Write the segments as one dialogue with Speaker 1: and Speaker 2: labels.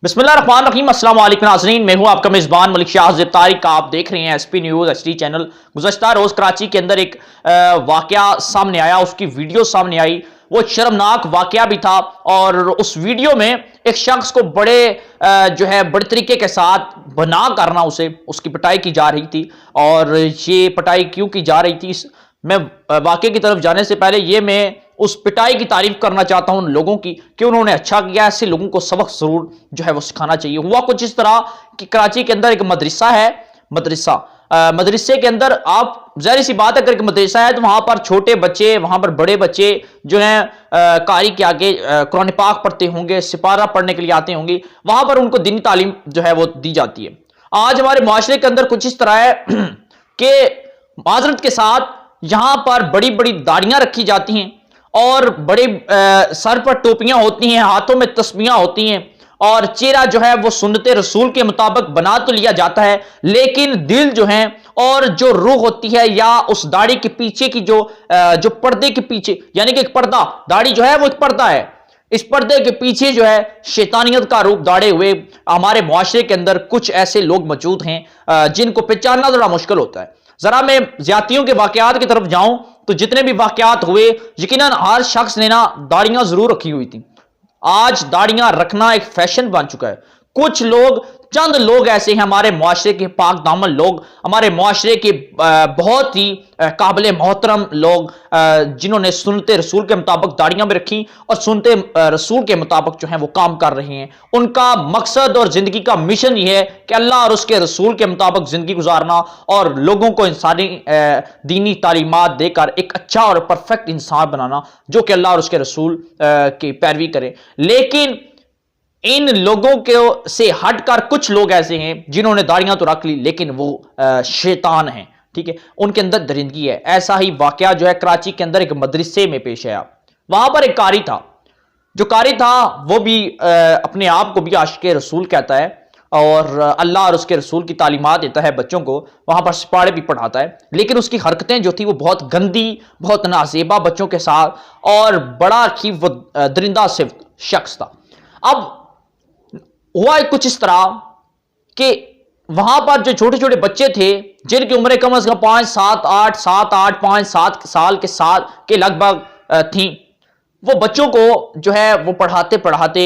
Speaker 1: बिस्मिल्लाहिर्रहमानिर्रहीम अस्सलाम वालेकुम नाज़रीन, मैं हूं आपका मेज़बान मलिक शाह तारिक। आप देख रहे हैं एसपी न्यूज़ एचडी चैनल। गुज़श्ता रोज़ कराची के अंदर एक वाकया सामने आया, उसकी वीडियो सामने आई। वो शर्मनाक वाकया भी था और उस वीडियो में एक शख्स को बड़े तरीके के साथ बना करना उसकी पिटाई की जा रही थी। और ये पिटाई क्यों की जा रही थी, मैं वाकये की तरफ जाने से पहले मैं उस पिटाई की तारीफ करना चाहता हूं उन लोगों की कि उन्होंने अच्छा किया। ऐसे लोगों को सबक जरूर वो सिखाना चाहिए। हुआ कुछ इस तरह कि कराची के अंदर एक मदरसा है। मदरसे के अंदर आप जाहिर सी बात है, अगर मदरसा है तो वहां पर छोटे बच्चे, वहां पर बड़े बच्चे जो हैं कारी के आगे कुरान पाक पढ़ते होंगे, सिपारा पढ़ने के लिए आते होंगे। वहां पर उनको दीनी तालीम वो दी जाती है। आज हमारे मुआशरे के अंदर कुछ इस तरह है कि माजरत के साथ यहां पर बड़ी बड़ी दाढ़ियां रखी जाती हैं और बड़े सर पर टोपियां होती हैं, हाथों में तस्बीहां होती हैं और चेहरा वो सुन्नते रसूल के मुताबिक बना तो लिया जाता है, लेकिन दिल और जो रूह होती है या उस दाढ़ी के पीछे की जो पर्दे के पीछे, यानी कि एक पर्दा, दाढ़ी वो एक पर्दा है। इस पर्दे के पीछे शैतानियत का रूप दाढ़े हुए हमारे मुआशरे के अंदर कुछ ऐसे लोग मौजूद हैं जिनको पहचानना थोड़ा मुश्किल होता है। जरा मैं ज्यादतियों के वाकयात की तरफ जाऊं तो जितने भी वाकयात हुए, यकीनन हर शख्स ने दाढ़ियां जरूर रखी हुई थी। आज दाढ़ियां रखना एक फैशन बन चुका है। कुछ लोग, चंद लोग ऐसे हैं हमारे मुआशरे के पाक दामन लोग, हमारे मुआशरे के बहुत ही काबिल मोहतरम लोग जिन्होंने सुन्नते रसूल के मुताबिक दाढ़ियां भी रखी और सुन्नते रसूल के मुताबिक वो काम कर रहे हैं। उनका मकसद और जिंदगी का मिशन ये है कि अल्लाह और उसके रसूल के मुताबिक जिंदगी गुजारना और लोगों को इंसानी दीनी तालीमात देकर एक अच्छा और परफेक्ट इंसान बनाना जो कि अल्लाह और उसके रसूल की पैरवी करे। लेकिन इन लोगों के से हटकर कुछ लोग ऐसे हैं जिन्होंने दाढ़ियां तो रख ली लेकिन वो शैतान हैं, ठीक है, उनके अंदर दरिंदगी है। ऐसा ही वाकया कराची के अंदर एक मदरसे में पेश आया। वहां पर एक कारी था, जो कारी था वो भी अपने आप को भी आशिक़े रसूल कहता है और अल्लाह और उसके रसूल की तालीमात देता है बच्चों को, वहां पर सिपाड़े भी पढ़ाता है। लेकिन उसकी हरकतें जो थी वो बहुत गंदी, बहुत नाजेबा बच्चों के साथ और बड़ा ही वो दरिंदा सिर्फ शख्स था। अब हुआ कुछ इस तरह कि वहां पर जो छोटे छोटे बच्चे थे जिनकी उम्रें कम से कम 5 साल के लगभग थी, वो बच्चों को वो पढ़ाते पढ़ाते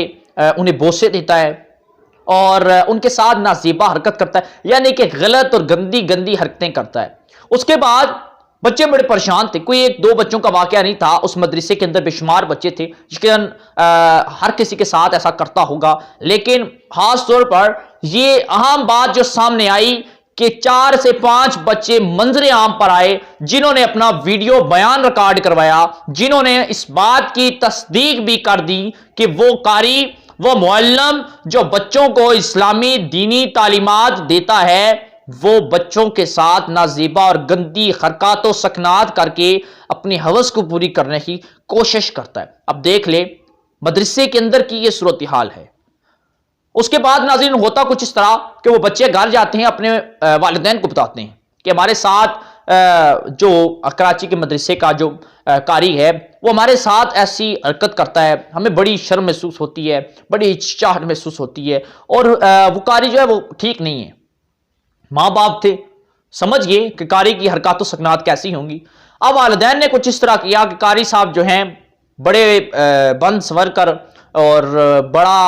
Speaker 1: उन्हें बोसे देता है और उनके साथ नाज़ेबा हरकत करता है, यानी कि गलत और गंदी गंदी हरकतें करता है। उसके बाद बच्चे बड़े परेशान थे। कोई एक दो बच्चों का वाकया नहीं था, उस मदरसे के अंदर बेशुमार बच्चे थे। यकीनन हर किसी के साथ ऐसा करता होगा, लेकिन खास तौर पर ये अहम बात जो सामने आई कि 4 से 5 बच्चे मंजरे आम पर आए जिन्होंने अपना वीडियो बयान रिकॉर्ड करवाया, जिन्होंने इस बात की तस्दीक भी कर दी कि वो कारी, वो मुअल्लिम जो बच्चों को इस्लामी दीनी तालीमात देता है, वो बच्चों के साथ नाज़ेबा और गंदी हरकत व सकनात करके अपनी हवस को पूरी करने की कोशिश करता है। अब देख ले मदरसे के अंदर की ये सूरत हाल है। उसके बाद नाज़रीन होता कुछ इस तरह कि वो बच्चे घर जाते हैं, अपने वालिदैन को बताते हैं कि हमारे साथ जो कराची के मदरसे का जो कारी है वो हमारे साथ ऐसी हरकत करता है, हमें बड़ी शर्म महसूस होती है, बड़ी हिचकिचाहट महसूस होती है और वो कारी वो ठीक नहीं है। माँ बाप थे, समझ गए कि कारी की हरकत सकनात कैसी होंगी। अब वालिदैन ने कुछ इस तरह किया कि कारी साहब बड़े बंद सवर कर और बड़ा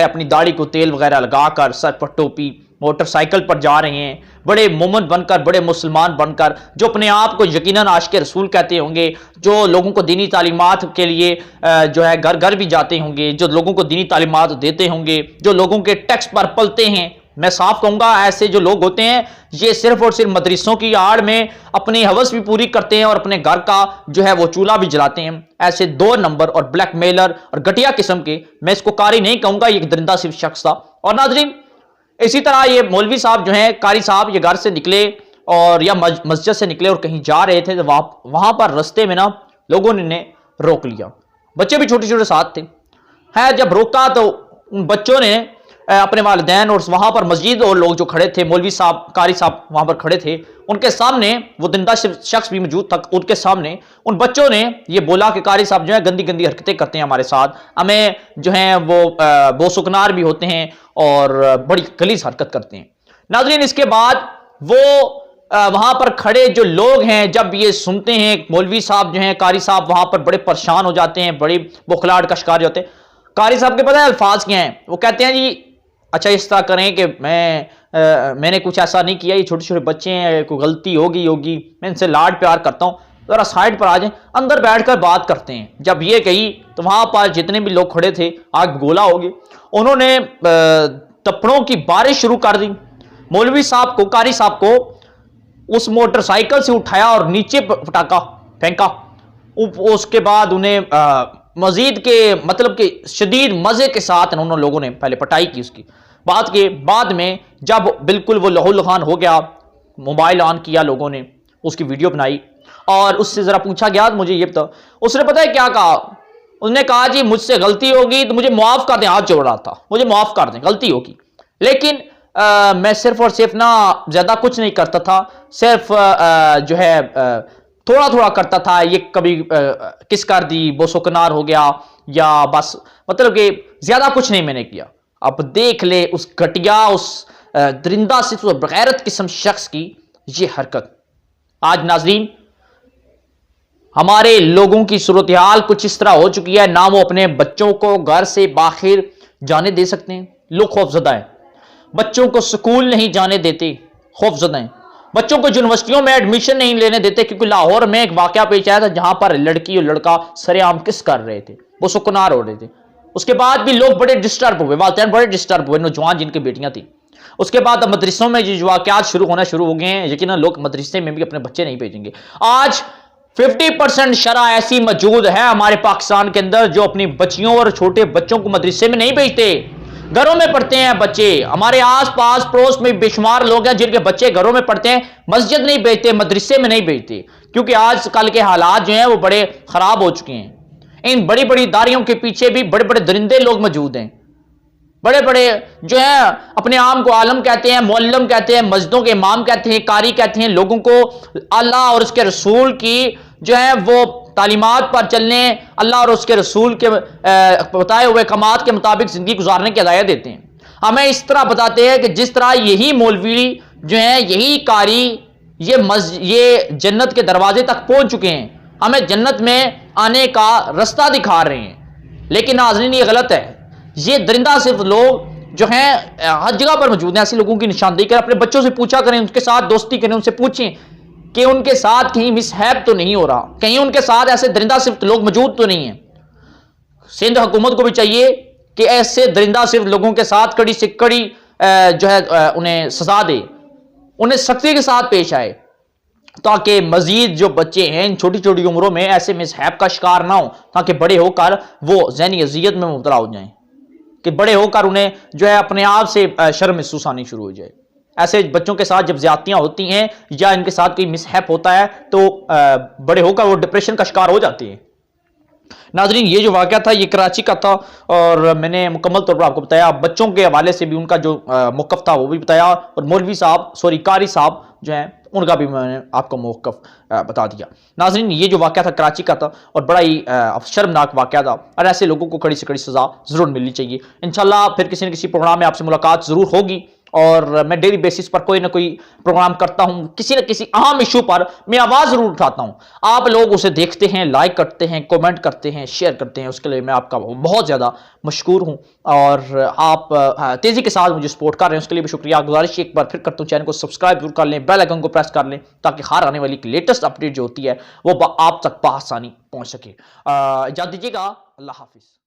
Speaker 1: अपनी दाढ़ी को तेल वगैरह लगाकर, सर पर टोपी, मोटरसाइकिल पर जा रहे हैं, बड़े मोमन बनकर, बड़े मुसलमान बनकर, जो अपने आप को यकीनन आशिक़े रसूल कहते होंगे, जो लोगों को दीनी तालीमात के लिए घर घर भी जाते होंगे, जो लोगों को दीनी तालीमात देते होंगे, जो लोगों के टैक्स पर पलते हैं। मैं साफ कहूंगा ऐसे जो लोग होते हैं ये सिर्फ और सिर्फ मदरसों की आड़ में अपनी हवस भी पूरी करते हैं और अपने घर का वो चूल्हा भी जलाते हैं। ऐसे 2 नंबर और ब्लैकमेलर और घटिया किस्म के, मैं इसको कारी नहीं कहूंगा, ये एक दरिंदा सिर्फ शख्स था। और नाज़रीन इसी तरह ये मौलवी साहब कारी साहब ये घर से निकले और या मस्जिद से निकले और कहीं जा रहे थे, तो वहां पर रस्ते में लोगों ने रोक लिया। बच्चे भी छोटे छोटे साथ थे। है जब रोका तो उन बच्चों ने अपने वालिदैन और वहां पर मस्जिद और लोग जो खड़े थे, मौलवी साहब, कारी साहब वहां पर खड़े थे, उनके सामने वो जिंदा शख्स भी मौजूद था, उनके सामने उन बच्चों ने ये बोला कि कारी साहब जो है गंदी गंदी हरकतें करते हैं हमारे साथ, हमें जो है वो बोसुकनार भी होते हैं और बड़ी गलीज हरकत करते हैं। नाज़रीन, इसके बाद वो वहां पर खड़े जो लोग हैं जब ये सुनते हैं, मौलवी साहब जो हैं, कारी साहब वहां पर बड़े परेशान हो जाते हैं, बड़े बुखलाहट का शिकार होते हैं। कारी साहब के पता है अल्फाज क्या हैं? वो कहते हैं जी अच्छा इस तरह करें कि मैंने कुछ ऐसा नहीं किया, ये छोटे छोटे बच्चे हैं, कोई गलती होगी मैं इनसे लाड प्यार करता हूँ, जरा साइड पर आ जाए, अंदर बैठकर बात करते हैं। जब ये कही तो वहां पर जितने भी लोग खड़े थे आग गोला हो गए, उन्होंने तपड़ों की बारिश शुरू कर दी। मौलवी साहब को, कारी साहब को उस मोटरसाइकिल से उठाया और नीचे फटाका फेंका। उसके बाद उन्हें मजीद के मतलब कि शदीद मजे के साथ उन्होंने लोगों ने पहले पटाई की उसकी बात के बाद में जब बिल्कुल वो लहूलुहान हो गया, मोबाइल ऑन किया लोगों ने, उसकी वीडियो बनाई और उससे जरा पूछा गया मुझे ये बताओ, उसने पता है क्या कहा? उसने कहा जी मुझसे गलती होगी तो मुझे माफ कर दें, हाथ जोड़ रहा था, मुझे माफ कर दें, गलती होगी, लेकिन मैं सिर्फ और सिर्फ ना ज्यादा कुछ नहीं करता था, सिर्फ जो है थोड़ा थोड़ा करता था, ये कभी किस कर दी, बोसोकनार हो गया, या बस मतलब कि ज्यादा कुछ नहीं मैंने किया। अब देख ले उस घटिया, उस दरिंदा से बगैरत किस्म शख्स की ये हरकत। आज नाजरीन हमारे लोगों की सूरत हाल कुछ इस तरह हो चुकी है, ना वो अपने बच्चों को घर से बाहर जाने दे सकते हैं, लोग खौफजदा हैं, बच्चों को स्कूल नहीं जाने देते, खौफजदा हैं, बच्चों को यूनिवर्सिटियों में एडमिशन नहीं लेने देते, क्योंकि लाहौर में एक वाकया पेश आया था जहां पर लड़की और लड़का सरेआम किस कर रहे थे, वो सुकनार हो रहे थे। उसके बाद भी लोग बड़े डिस्टर्ब हुए, वालिदैन बड़े डिस्टर्ब हुए, नौजवान जिनकी बेटियां थी। उसके बाद अब मदरसों में जो वाकयात शुरू हो गए हैं, यकीनन लोग मदरसे में भी अपने बच्चे नहीं भेजेंगे। आज 50% शरह ऐसी मौजूद है हमारे पाकिस्तान के अंदर जो अपनी बच्चियों और छोटे बच्चों को मदरसे में नहीं भेजते, घरों में पढ़ते हैं बच्चे। हमारे आस पास पड़ोस में बेशुमार लोग हैं जिनके बच्चे घरों में पढ़ते हैं, मस्जिद नहीं भेजते, मदरसे में नहीं भेजते, क्योंकि आजकल के हालात जो हैं वो बड़े खराब हो चुके हैं। इन बड़ी बड़ी दारियों के पीछे भी बड़े बड़े दरिंदे लोग मौजूद हैं, बड़े बड़े जो है अपने आम को आलम कहते हैं, मुअल्लिम कहते हैं, मस्जिदों के इमाम कहते हैं, कारी कहते हैं, लोगों को अल्लाह और उसके रसूल की जो है वो तालीमात पर चलने, अल्लाह और उसके रसूल के बताए हुए कमात के मुताबिक जिंदगी गुजारने की हिदायत देते हैं। हमें इस तरह बताते हैं कि जिस तरह यही मौलवी जो है, यही कारी ये जन्नत के दरवाजे तक पहुंच चुके हैं, हमें जन्नत में आने का रास्ता दिखा रहे हैं। लेकिन नाज़रीन ये गलत है, ये दरिंदा सिर्फ लोग जो हैं हर जगह पर मौजूद हैं। ऐसे लोगों की निशानदेही करें, अपने बच्चों से पूछा करें, उनके साथ दोस्ती करें, उनसे पूछें कि उनके साथ कहीं मिसहैप तो नहीं हो रहा, कहीं उनके साथ ऐसे दरिंदा सिर्फ लोग मौजूद तो नहीं है। सिंध हुकूमत को भी चाहिए कि ऐसे दरिंदा सिर्फ लोगों के साथ कड़ी से कड़ी जो है उन्हें सजा दे, उन्हें सख्ती के साथ पेश आए, ताकि मजीद जो बच्चे हैं इन छोटी छोटी उम्रों में ऐसे मिसहैप का शिकार ना हो, ताकि बड़े होकर वो ज़हनी अजियत में मुबतला हो जाएं, कि बड़े होकर उन्हें जो है अपने आप से शर्म महसूस आनी शुरू हो जाए। ऐसे बच्चों के साथ जब ज्यादतियां होती हैं या इनके साथ कोई मिसहैप होता है तो बड़े होकर वो डिप्रेशन का शिकार हो जाते हैं। नाजरीन ये जो वाकया था ये कराची का था और मैंने मुकम्मल तौर पर आपको बताया, बच्चों के हवाले से भी उनका जो मौक़िफ़ था वो भी बताया, और मौलवी साहब कारी साहब जो हैं उनका भी मैंने आपको मौक़िफ़ बता दिया। नाजरीन ये जो वाकया था कराची का था और बड़ा ही शर्मनाक वाकया था, और ऐसे लोगों को कड़ी से कड़ी सज़ा ज़रूर मिलनी चाहिए। इंशाल्लाह फिर किसी न किसी प्रोग्राम में आपसे मुलाकात ज़रूर होगी, और मैं डेली बेसिस पर कोई ना कोई प्रोग्राम करता हूं, किसी न किसी अहम इशू पर मैं आवाज़ ज़रूर उठाता हूं। आप लोग उसे देखते हैं, लाइक करते हैं, कमेंट करते हैं, शेयर करते हैं, उसके लिए मैं आपका बहुत ज़्यादा मशकूर हूं, और आप तेज़ी के साथ मुझे सपोर्ट कर रहे हैं, उसके लिए भी शुक्रिया। गुजारिश एक बार फिर करता हूँ, चैनल को सब्सक्राइब जरूर कर लें, बेल आइकन को प्रेस कर लें, ताकि हर आने वाली लेटेस्ट अपडेट जो होती है वो आप तक बआसानी पहुँच सके। इजाज़त दीजिएगा, अल्लाह हाफिज़।